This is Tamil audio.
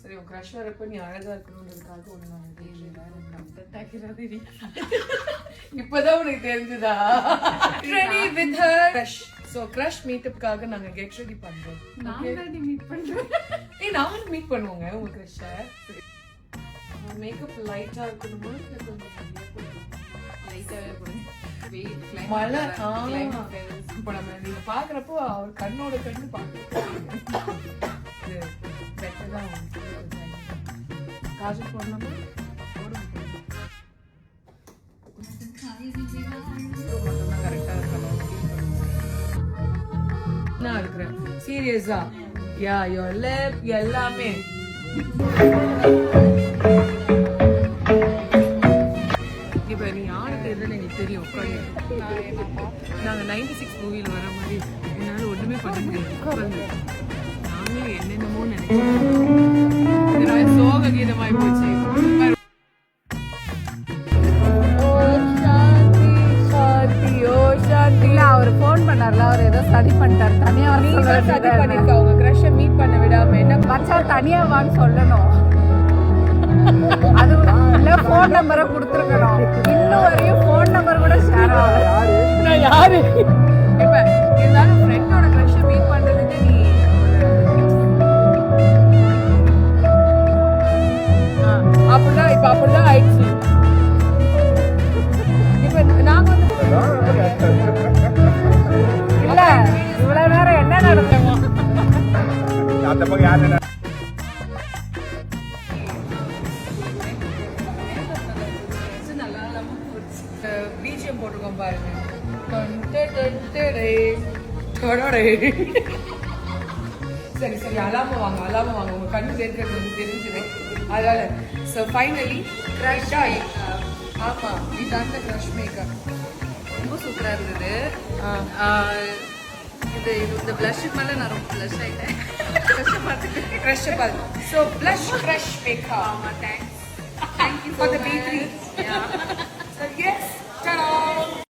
சரி உன் கிரஷ் வரப்ப நீ அழகா இருக்கணும்ன்றதுக்காக ஒண்ணு நான் இப்பதான் உனக்கு தெரிஞ்சுதா ready with her crush so crush மீட்டப்காக நாங்க கெட் ரெடி பண்றோம் நாங்க மீட் பண்றோம் நாங்களும் மீட் பண்ணுவோங்க உங்க கிரஷ மேக்கப் லைட்டா இருக்கணுமா இல்ல கொஞ்சம் லைட்டாவே போடுங்க மழை இப்போ நம்ம நீங்க பாக்குறப்போ அவர் கண்ணோட கண்ணு பாக்குறது பெட்டதான் காஜல் போடலாமா கரெக்டா இருக்கணும் நான் இருக்கிறேன் சீரியஸா யா யோர் லிப் எல்லாமே இப்ப நீ யாருக்கு எதுன்னு எனக்கு தெரியும் நாங்க 96 மூவில வர மாதிரி என்னால ஒண்ணுமே பண்ண முடியாது நாங்களும் என்னென்னமோ நினைச்சோம் சோக கீதமாய் போச்சு அவர் போன் பண்ணார்ல அவர் ஏதோ ஸ்டடி பண்ணிட்டாரு தனியா ஸ்டடி பண்ணிருக்கா உங்க கிரஷ மீட் பண்ண விடாம என்ன மச்சா தனியா வான்னு சொல்லணும் அது இல்ல போன் நம்பரை கொடுத்துருக்கணும் இன்னும் வரையும் போன் நம்பர் கூட ஷேர் ஆகல நான் யாரு இப்ப இருந்தாலும் ஃப்ரெண்டோட கிரஷ மீட் பண்றதுக்கு நீ அப்படிதான் இப்ப அப்படிதான் ஆயிடுச்சு இப்ப நாங்க இல்ல இவ்வளவு நேரம் என்ன நடந்தோம் அந்த பக்கம் யாரு பிஜிஎம் போட்டிருக்கோம் பாருங்க சரி சரி அலாம வாங்க உங்க கண்ணு சேர்க்கிறது தெரிஞ்சுது அதனால ஸோ ஃபைனலி க்ரஷ் ஆமா இதான் க்ரஷ் மேக்கப் ரொம்ப சூப்பரா இருந்தது இது இந்த பிளஷுக்கு மேல நான் ரொம்ப பிளஷ் ஆயிட்டேன் க்ரஷ் பார்த்து ஸோ ப்ளஷ் க்ரஷ் மேக்கப் ஆமா thanks for the B3 yeah so yes ta-da